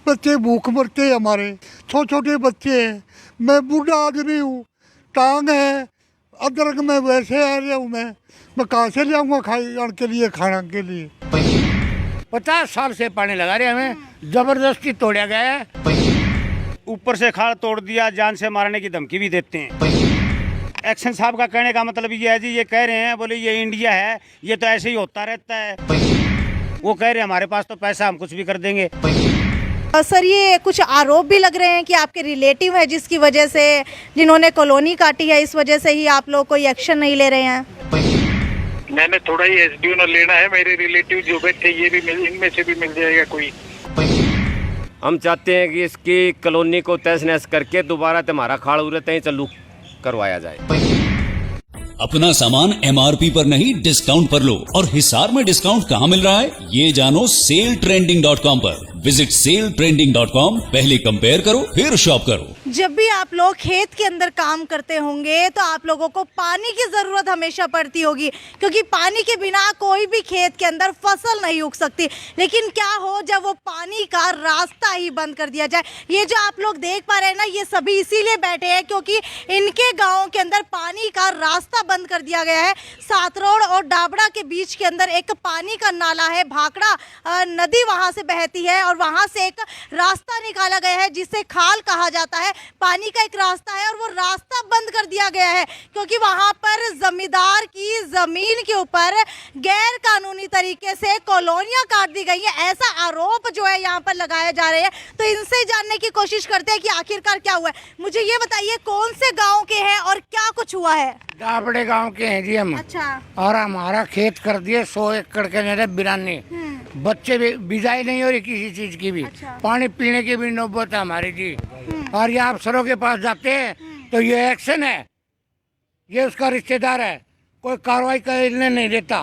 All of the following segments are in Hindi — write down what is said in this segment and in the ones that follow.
बच्चे भूख मरते हैं हमारे, छोटे छोटे बच्चे हैं, मैं बूढ़ा आदमी हूँ, टांग है, अदरक में वैसे आ रहा हूँ मैं कहाँ से लाऊंगा खाने के लिए, खाना के लिए। 50 साल से पानी लगा रहे, हमें जबरदस्ती तोड़ा गया है। ऊपर से खाल तोड़ दिया, जान से मारने की धमकी भी देते हैं। एक्शन साहब का कहने का मतलब ये है जी, ये कह रहे हैं बोले ये इंडिया है, ये तो ऐसे ही होता रहता है। वो कह रहे हैं हमारे पास तो पैसा, हम कुछ भी कर देंगे। सर ये कुछ आरोप भी लग रहे हैं कि आपके रिलेटिव है जिसकी वजह से, जिन्होंने कॉलोनी काटी है, इस वजह से ही आप लोग कोई एक्शन नहीं ले रहे हैं। मैंने थोड़ा ही एसडीओ न लेना है, मेरे रिलेटिव जो बैठे ये भी इनमें से भी मिल जाएगा कोई। हम चाहते हैं कि इसकी कॉलोनी को तहस नहस करके दोबारा तुम्हारा खाड़ उड़ते ही चालू करवाया जाए। अपना सामान MRP पर नहीं डिस्काउंट पर लो। और हिसार में डिस्काउंट कहाँ मिल रहा है ये जानो सेलट्रेंडिंग.com पर। विजिट सेलट्रेंडिंग.com, पहले कंपेयर करो फिर शॉप करो। जब भी आप लोग खेत के अंदर काम करते होंगे तो आप लोगों को पानी की ज़रूरत हमेशा पड़ती होगी, क्योंकि पानी के बिना कोई भी खेत के अंदर फसल नहीं उग सकती। लेकिन क्या हो जब वो पानी का रास्ता ही बंद कर दिया जाए। ये जो आप लोग देख पा रहे हैं ना, ये सभी इसीलिए बैठे हैं क्योंकि इनके गाँव के अंदर पानी का रास्ता बंद कर दिया गया है। सातरोड़ और डाबड़ा के बीच के अंदर एक पानी का नाला है, भाखड़ा नदी वहाँ से बहती है और वहाँ से एक रास्ता निकाला गया है जिसे खाल कहा जाता है। पानी का एक रास्ता है और वो रास्ता बंद कर दिया गया है क्योंकि वहाँ पर जमींदार की जमीन के ऊपर गैर कानूनी तरीके से कॉलोनियाँ काट दी गई है। ऐसा आरोप जो है यहाँ पर लगाए जा रहे हैं। तो इनसे जानने की कोशिश करते हैं कि आखिरकार क्या हुआ है। मुझे ये बताइए कौन से गाँव के हैं और क्या कुछ हुआ है। डाबड़े गांव के हैं जी हम। अच्छा। और हमारा खेत कर दिए 100 एकड़ के मेरे बिराने। बच्चे भी बिजाई नहीं हो रही किसी चीज की भी। अच्छा। पानी पीने की भी नौबत है हमारी जी। और ये अफसरों के पास जाते हैं तो ये एक्शन है, ये उसका रिश्तेदार है, कोई कार्रवाई करने नहीं देता।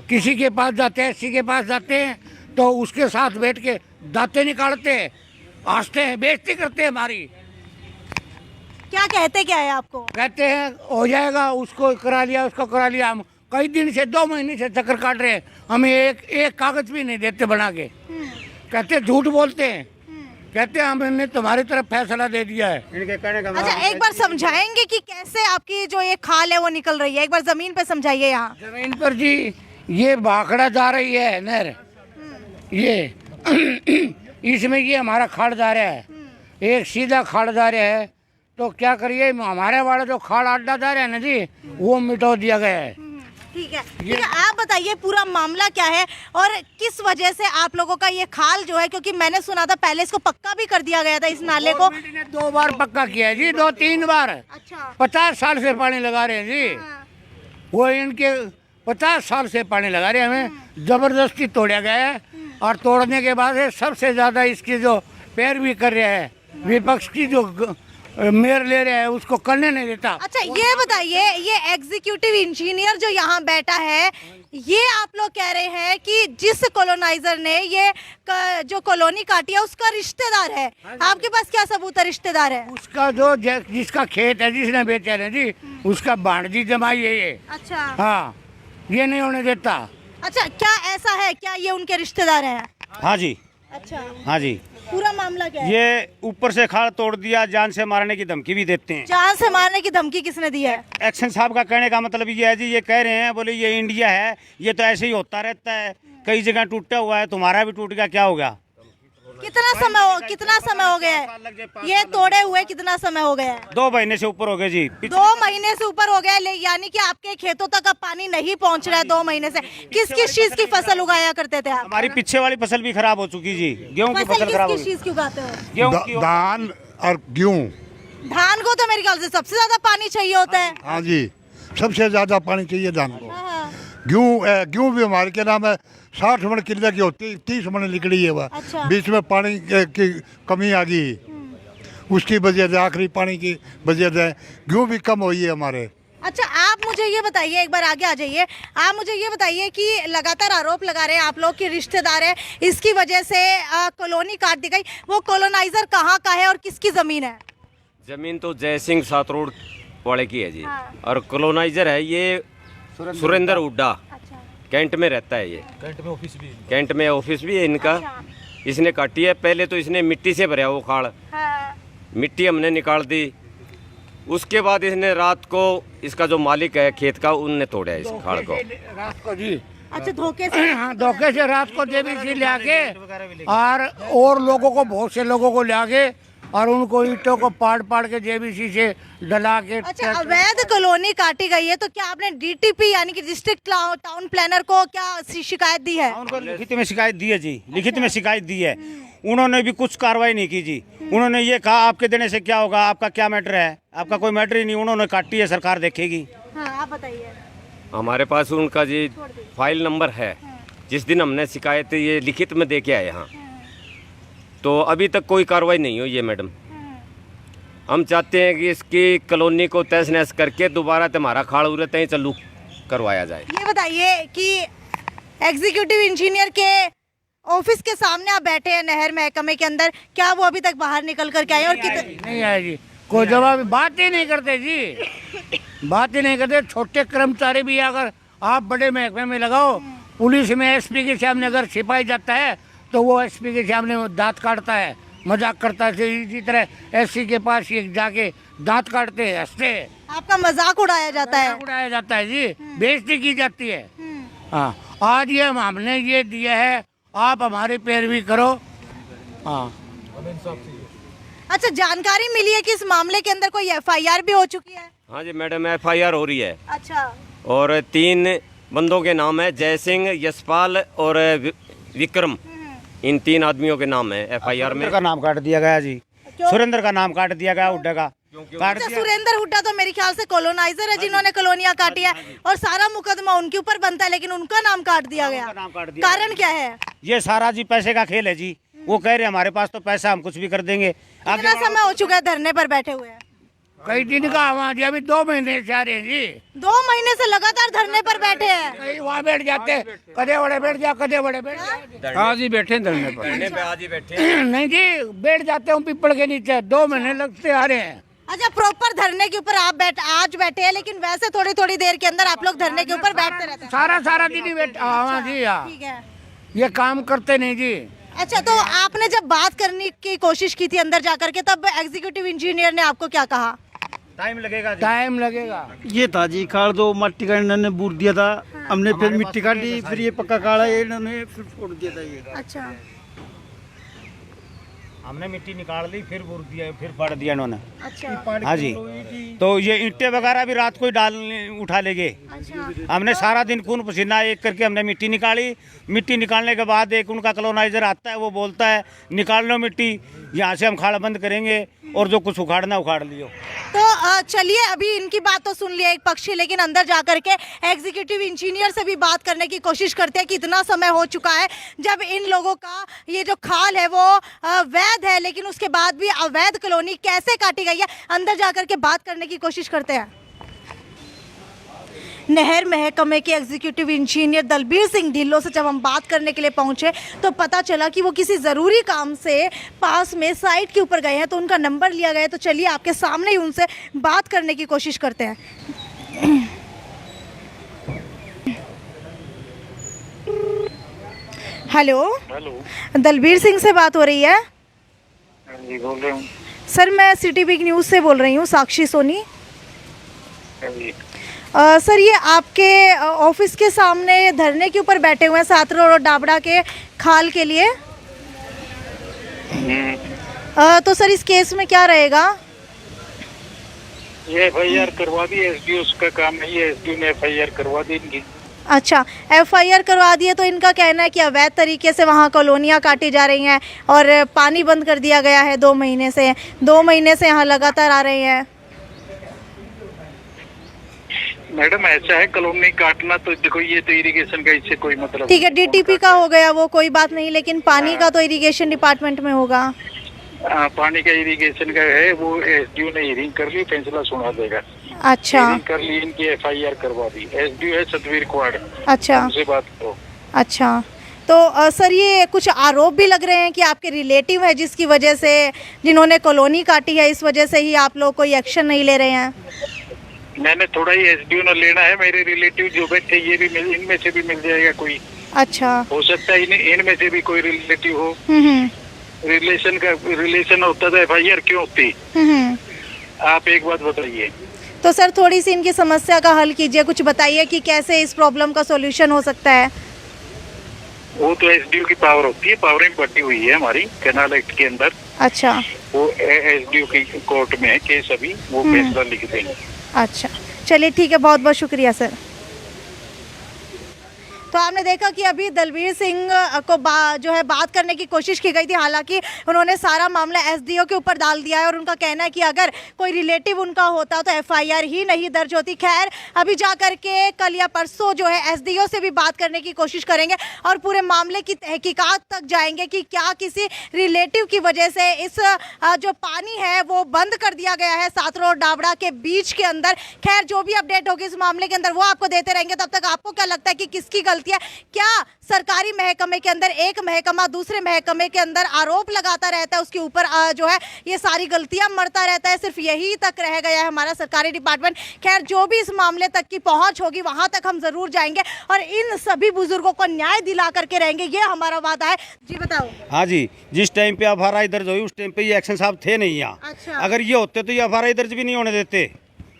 किसी के पास जाते हैं, किसी के पास जाते हैं तो उसके साथ बैठ के दांते निकालते हैं, हंसते हैं, बेइज्जती करते हैं हमारी। क्या कहते क्या है आपको? कहते हैं हो जाएगा, उसको करा लिया, उसको करा लिया। हम कई दिन से 2 महीने से चक्कर काट रहे हैं, हमें एक कागज भी नहीं देते बना के। कहते झूठ बोलते हैं, कहते हैं हमने तुम्हारी तरफ फैसला दे दिया है। इनके कहने का अच्छा एक बार समझाएंगे कि कैसे आपकी जो ये खाल है वो निकल रही है, एक बार जमीन पे समझाइए। यहाँ जमीन पर जी ये भाखड़ा जा रही है नहर, ये इसमें ये हमारा खाड़ जा रहा है, एक सीधा खाड़ जा रहा है। तो क्या करिए, हमारे वाला जो खाड़ अड्डा जा रहा है ना जी, वो मिटा दिया गया है। ठीक है, ठीक है। आप बताइए पूरा मामला क्या है और किस वजह से आप लोगों का ये खाल जो है, क्योंकि मैंने सुना था पहले इसको पक्का भी कर दिया गया था इस नाले को। 2 बार पक्का किया है जी, 2-3 बार। अच्छा। 50 साल से पानी लगा रहे हैं जी। वो इनके 50 साल से पानी लगा रहे हैं, हमें जबरदस्ती तोड़ा गया है। और तोड़ने के बाद सबसे ज्यादा इसकी जो पैरवी कर रहे हैं, विपक्ष की जो मेयर ले रहे हैं, उसको करने नहीं देता। अच्छा ये बताइए, ये एग्जीक्यूटिव इंजीनियर जो यहाँ बैठा है, ये आप लोग कह रहे हैं कि जिस कॉलोनाइजर ने ये जो कॉलोनी काटी है उसका रिश्तेदार है। आपके पास क्या सबूत है रिश्तेदार है? उसका जो जिसका खेत है, जिसने बेचा है जी, उसका भांजी जमाई है ये। अच्छा। हाँ, ये नहीं होने देता। अच्छा क्या ऐसा है, क्या ये उनके रिश्तेदार है? हाँ जी। अच्छा। हाँ जी। पूरा मामला क्या है? ये ऊपर से खाल तोड़ दिया, जान से मारने की धमकी भी देते हैं। जान से मारने की धमकी किसने दी है? एक्शन साहब का कहने का मतलब ये है जी, ये कह रहे हैं बोले ये इंडिया है, ये तो ऐसे ही होता रहता है। कई जगह टूटा हुआ है, तुम्हारा भी टूट गया, क्या हो गया? कितना समय हो गया है ये तोड़े हुए? कितना समय हो गया है? 2 महीने से ऊपर हो गए जी। 2 महीने से ऊपर हो गया, यानी कि आपके खेतों तक अब पानी नहीं पहुंच रहा है 2 महीने से। किस किस चीज की फसल उगाया करते थे आप? हमारी पीछे वाली फसल भी खराब हो चुकी जी, गेहूं की फसल खराब हो किस चीज की उगाते हो? गेहूं की। धान और गेहूँ। धान को तो मेरे ख्याल से सबसे ज्यादा पानी चाहिए होता है। हाँ जी, सबसे ज्यादा पानी चाहिए धान को। हाँ। गेहूँ भी हमारे के नाम है 60 मन किलो की होती, 30 मन निकली है वह। अच्छा। बीच में पानी की कमी आ गई, उसकी वजह से, आखिरी पानी की वजह से गेहूँ भी कम हुई है हमारे। अच्छा आप मुझे ये बताइए, एक बार आगे आ जाइए। आप मुझे ये बताइए कि लगातार आरोप लगा रहे हैं आप लोग कि रिश्तेदार है, इसकी वजह से कॉलोनी काट दी गई। वो कॉलोनाइजर कहाँ का है और किसकी जमीन है? जमीन तो जय सिंह सातरोड वाले की है जी। हाँ। और कॉलोनाइजर है ये सुरेंद्र हुड्डा। अच्छा। कैंट में रहता है ये। कैंट में ऑफिस भी है इनका। अच्छा। इसने काटी है। पहले तो इसने मिट्टी से भरा वो खाल, हाँ। मिट्टी हमने निकाल दी। उसके बाद इसने रात को, इसका जो मालिक है खेत का, उनने तोड़ा है इस खाल को रात को जी। अच्छा, धोखे से? हाँ, धोखे से रात को जेबीसी ले आके और लोगों को, बहुत से लोगों को ले आके और उनको ईंटों को पाड़ के जेबीसी से डला के। अच्छा, अवैध कॉलोनी काटी गई है तो क्या आपने डीटीपी यानी कि डिस्ट्रिक्ट टाउन प्लानर को क्या शिकायत दी है? उनको लिखित में शिकायत दी है जी, लिखित में शिकायत दी है। उन्होंने भी कुछ कार्रवाई नहीं की जी। उन्होंने ये कहा आपके देने से क्या होगा, आपका क्या मैटर है, आपका कोई मैटर ही नहीं। उन्होंने काटी है, सरकार देखेगी। हाँ, आप बताइए। हमारे पास उनका जी फाइल नंबर है। जिस दिन हमने शिकायत ये लिखित में दे के आए यहाँ, तो अभी तक कोई कार्रवाई नहीं हुई है मैडम। हम चाहते हैं कि इसकी कॉलोनी को तहस नहस करके दोबारा तुम्हारा खाड़ उड़े तय चालू करवाया जाए। ये बताइए कि एग्जीक्यूटिव इंजीनियर के ऑफिस के सामने आप बैठे हैं नहर महकमे के अंदर, क्या वो अभी तक बाहर निकल कर के आए? और नहीं आए जी, कोई जवाब, बात ही नहीं करते जी, बात ही नहीं करते। छोटे कर्मचारी भी अगर आप बड़े महकमे में लगाओ, पुलिस में एसपी के सामने अगर सिपाही जाता है तो वो एसपी के सामने दांत काटता है, मजाक करता है। इसी तरह एससी के पास ये जाके दांत काटते हैं, हंसते हैं। आपका मजाक उड़ाया जाता है? उड़ाया जाता है जी, बेइज्जती की जाती है। हाँ, आज ये हमने ये दिया है, आप हमारी पैरवी करो। हाँ। अच्छा, जानकारी मिली है कि इस मामले के अंदर कोई एफआईआर भी हो चुकी है? हाँ जी मैडम, एफआईआर हो रही है। अच्छा। और 3 बंदों के नाम है, जय सिंह, यशपाल और विक्रम। इन 3 आदमियों के नाम है एफआईआर में। का नाम काट दिया गया जी, सुरेंद्र का नाम काट दिया गया, हुड्डा का काट अच्छा, दिया। सुरेंद्र हुड्डा तो मेरे ख्याल से कॉलोनाइजर है जिन्होंने कॉलोनियां काटी है और सारा मुकदमा उनके ऊपर बनता है, लेकिन उनका नाम काट दिया गया। नाम काट दिया। कारण क्या है? ये सारा जी पैसे का खेल है जी। वो कह रहे हमारे पास तो पैसा, हम कुछ भी कर देंगे। कितना समय हो चुका है धरने पर बैठे हुए? कई दिन का हुआ जी, अभी 2 महीने से आ रहे हैं जी। 2 महीने से लगातार धरने पर बैठे हैं। कहीं वहाँ बैठ जाते, कदे बड़े बैठ जा, कदे बड़े बैठ जा। हाँ जी, बैठे धरने पर। आज ही बैठे नहीं जी, बैठ जाते हूँ पीपल के नीचे। 2 महीने लगते आ रहे हैं। अच्छा, प्रॉपर धरने के ऊपर आप आज बैठे हैं, लेकिन वैसे थोड़ी थोड़ी देर के अंदर आप लोग धरने के ऊपर बैठते रहते हैं? सारा दिन ही बैठ। हाँ जी, हाँ, ठीक है। ये काम करते नहीं जी। अच्छा, तो आपने जब बात करने की कोशिश की थी अंदर जाकर के, तब एग्जीक्यूटिव इंजीनियर ने आपको क्या कहा? टाइम लगेगा जी। टाइम लगेगा। ये था जी खाड़, दो मट्टी का इन्होंने बूर दिया था। हमने फिर मिट्टी काटी, फिर ये पक्का काड़ा इन्होंने फिर छोड़ दिया था ये। अच्छा, हमने मिट्टी निकाल ली, फिर बूर दिया, फिर फाड़ दिया इन्होंने। अच्छा, हाँ जी, तो ये ईंटें वगैरह भी रात को ही उठा ले गए। अच्छा। हमने सारा दिन खून पसीना एक करके हमने मिट्टी निकाली। मिट्टी निकालने के बाद एक उनका कॉलोनाइजर आता है, वो बोलता है निकाल लो मिट्टी, यहाँ से हम खाड़ा बंद करेंगे और जो कुछ उखाड़ना उखाड़ लियो। तो चलिए, अभी इनकी बात तो सुन लिया एक पक्षी, लेकिन अंदर जाकर के एग्जीक्यूटिव इंजीनियर से भी बात करने की कोशिश करते हैं कि इतना समय हो चुका है जब इन लोगों का ये जो खाल है वो वैध है, लेकिन उसके बाद भी अवैध कॉलोनी कैसे काटी गई है, अंदर जाकर के बात करने की कोशिश करते हैं। नहर महकमे के एग्जीक्यूटिव इंजीनियर दलबीर सिंह ढिल्लों से जब हम बात करने के लिए पहुंचे तो पता चला कि वो किसी ज़रूरी काम से पास में साइट के ऊपर गए हैं, तो उनका नंबर लिया गया। तो चलिए आपके सामने ही उनसे बात करने की कोशिश करते हैं। हेलो, दलबीर सिंह से बात हो रही है? जी, बोल रहे हूँ। सर, मैं सिटी बिग न्यूज़ से बोल रही हूँ, साक्षी सोनी। जी। सर, ये आपके ऑफिस के सामने धरने के ऊपर बैठे हुए हैं सातरों और डाबड़ा के खाल के लिए। तो सर, इस केस में क्या रहेगा? ये एफआईआर करवा दी, एसडीओ का काम है, ये एसडीओ ने एफआईआर करवा दी इनकी। अच्छा, एफआईआर करवा दिए, तो इनका कहना है कि अवैध तरीके से वहाँ कॉलोनियाँ काटी जा रही हैं और पानी बंद कर दिया गया है 2 महीने से। 2 महीने से यहाँ लगातार आ रहे हैं। मैडम, ऐसा है, कॉलोनी काटना तो देखो, ये तो इरिगेशन का इससे कोई मतलब। ठीक है, डीटीपी का हो गया वो कोई बात नहीं, लेकिन पानी का तो इरिगेशन डिपार्टमेंट में होगा। पानी का इरिगेशन का है, वो एसडीओ ने हियरिंग कर ली, फैसला सुना देगा। अच्छा, हियरिंग कर ली, इनकी एफआईआर करवा दी। एसडीओ है सतवीर क्वाड। अच्छा, उनसे बात करो। अच्छा। तो सर, ये कुछ आरोप भी लग रहे हैं कि आपके रिलेटिव है जिसकी वजह से, जिन्होंने कॉलोनी काटी है, इस वजह से ही आप लोग कोई एक्शन नहीं ले रहे हैं। मैंने थोड़ा ही एसडीओ ने लेना है, मेरे रिलेटिव जो बैठे ये भी इनमें से भी मिल जाएगा कोई। अच्छा। हो सकता है इनमें से भी कोई रिलेटिव हो। रिलेशन होता तो FIR क्यों होती? आप एक बात बताइए। तो सर थोड़ी सी इनकी समस्या का हल कीजिए, कुछ बताइए कि कैसे इस प्रॉब्लम का सॉल्यूशन हो सकता है। वो तो SDO की पावर होती है, पावरें बढ़ी हुई है हमारी कैनाल एक्ट के अंदर। अच्छा। वो SDO की कोर्ट में है केस, अभी वो फैसला लिख देंगे। अच्छा चलिए ठीक है, बहुत बहुत शुक्रिया सर। तो आपने देखा कि अभी दलवीर सिंह को जो है बात करने की कोशिश की गई थी, हालांकि उन्होंने सारा मामला SDO के ऊपर डाल दिया है और उनका कहना है कि अगर कोई रिलेटिव उनका होता तो FIR ही नहीं दर्ज होती। खैर अभी जा कर के कल या परसों जो है SDO से भी बात करने की कोशिश करेंगे और पूरे मामले की तहकीकात तक जाएंगे कि क्या किसी रिलेटिव की वजह से इस जो पानी है वो बंद कर दिया गया है सातरों और डाबड़ा के बीच के अंदर। खैर जो भी अपडेट होगी इस मामले के अंदर वो आपको देते रहेंगे। तब तक आपको क्या लगता है कि किसकी गलती है? क्या सरकारी महकमे के अंदर एक महकमा दूसरे महकमे के अंदर आरोप लगाता रहता है, उसके ऊपर जो है ये सारी गलतियां मरता रहता है, सिर्फ यही तक रह गया है हमारा सरकारी डिपार्टमेंट? खैर जो भी इस मामले तक की पहुंच होगी वहां तक हम जरूर जाएंगे और इन सभी बुजुर्गों को न्याय दिला करके रहेंगे, ये हमारा वादा है। जी बताओ। हाँ जी, जिस टाइम पे FIR दर्ज हुई उस टाइम पे ये एक्शन साहब थे नहीं यहाँ। अच्छा। अगर ये होते तो ये FIR दर्ज भी नहीं होने देते।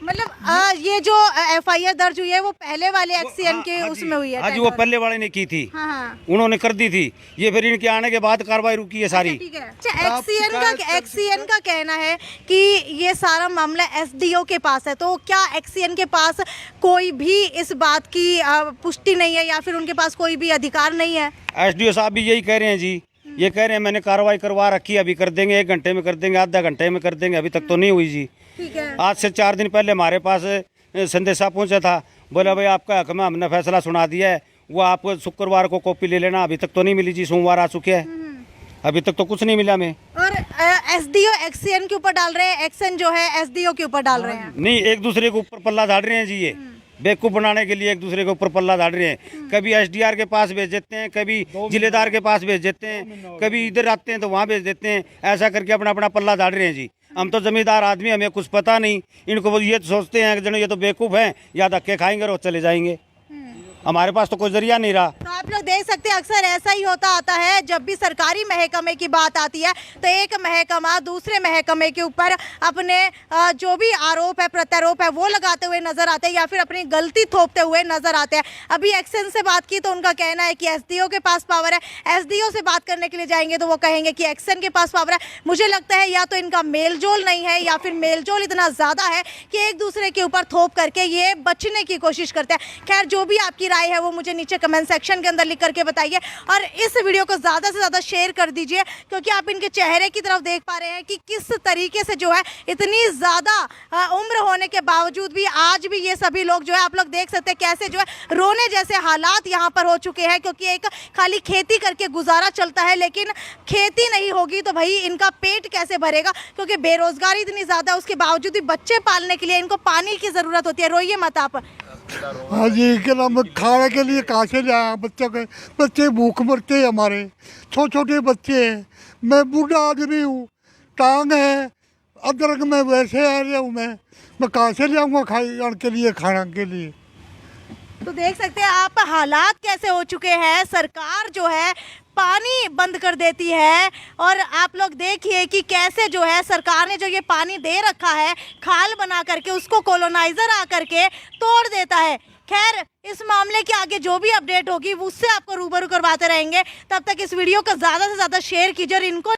मतलब ये जो FIR दर्ज हुई है वो पहले वाले एक्सीएन के उसमें हुई है? हाँ जी, वो पहले वाले ने की थी। हाँ। उन्होंने कर दी थी, ये फिर इनके आने के बाद कार्रवाई रुकी है सारी। ठीक है। अच्छा एक्सीएन का कहना है कि ये सारा मामला SDO के पास है, तो क्या एक्सीएन के पास कोई भी इस बात की पुष्टि नहीं है या फिर उनके पास कोई भी अधिकार नहीं है? SDO साहब भी यही कह रहे हैं जी, ये कह रहे हैं मैंने कार्रवाई करवा रखी है, अभी कर देंगे, 1 घंटे में कर देंगे, आधा घंटे में कर देंगे, अभी तक तो नहीं हुई जी। ठीक है। आज से 4 दिन पहले हमारे पास संदेशा पहुंचा था, बोला भाई आपका हक में हमने फैसला सुना दिया है, वो आप शुक्रवार को कॉपी ले लेना। अभी तक तो नहीं मिली जी, सोमवार आ चुके हैं, अभी तक तो कुछ नहीं मिला हमें। और SDO एक्सीएन के ऊपर डाल रहे हैं, एक्शन जो है SDO के ऊपर डाल रहे हैं। नहीं, एक दूसरे के ऊपर पल्ला झाड़ रहे हैं जी, ये बेवकूफ़ बनाने के लिए एक दूसरे के ऊपर पल्ला झाड़ रहे हैं। कभी SDR के पास भेज देते हैं, कभी जिलेदार के पास भेज देते हैं, कभी इधर आते हैं तो वहाँ भेज देते हैं, ऐसा करके अपना अपना पल्ला झाड़ रहे हैं जी। हम तो जमींदार आदमी, हमें कुछ पता नहीं। इनको वो ये सोचते हैं कि ये तो बेवकूफ़ हैं, या धक्के खाएंगे और चले जाएंगे। हमारे पास तो कोई जरिया नहीं रहा। तो आप लोग देख सकते हैं अक्सर ऐसा ही होता आता है, जब भी सरकारी महकमे की बात आती है तो एक महकमा दूसरे महकमे के ऊपर अपने जो भी आरोप है प्रत्यारोप है वो लगाते हुए नजर आते हैं या फिर अपनी गलती थोपते हुए नजर आते हैं। अभी एक्शन से बात की तो उनका कहना है कि SDO के पास पावर है, SDO से बात करने के लिए जाएंगे तो वो कहेंगे कि एक्शन के पास पावर है। मुझे लगता है या तो इनका मेलजोल नहीं है या फिर मेलजोल इतना ज़्यादा है कि एक दूसरे के ऊपर थोप करके ये बचने की कोशिश करते हैं। खैर जो भी आपकी राय है वो मुझे नीचे कमेंट सेक्शन के अंदर लिख करके बताइए और इस वीडियो को ज़्यादा से ज़्यादा शेयर कर दीजिए, क्योंकि आप इनके चेहरे की तरफ देख पा रहे हैं कि किस तरीके से जो है इतनी ज़्यादा उम्र होने के बावजूद भी आज भी ये सभी लोग जो है, आप लोग देख सकते हैं कैसे जो है रोने जैसे हालात यहाँ पर हो चुके हैं, क्योंकि एक खाली खेती करके गुजारा चलता है, लेकिन खेती नहीं होगी तो भाई इनका पेट कैसे भरेगा, क्योंकि बेरोजगारी इतनी ज़्यादा है, उसके बावजूद भी बच्चे पालने के लिए इनको पानी की ज़रूरत होती है। रोइए मत आप। हाँ जी, क्या नाम, खाने के लिए कहाँ से लाया? बच्चे भूख मरते हैं हमारे, छोटे छोटे बच्चे हैं। मैं बूढ़ा आदमी हूँ, टांग है, अदरक में वैसे आ रहा हूँ। मैं कहाँ से लाऊंगा खाने के लिए, खाना के लिए? तो देख सकते हैं आप हालात कैसे हो चुके हैं। सरकार जो है पानी बंद कर देती है और आप लोग देखिए कि कैसे जो है सरकार ने जो ये पानी दे रखा है खाल बना करके उसको कॉलोनाइजर आ करके तोड़ देता है। खैर इस मामले के आगे जो भी अपडेट होगी उससे आपको रूबरू करवाते रहेंगे। तब तक इस वीडियो को ज़्यादा से ज़्यादा शेयर कीजिए और इनको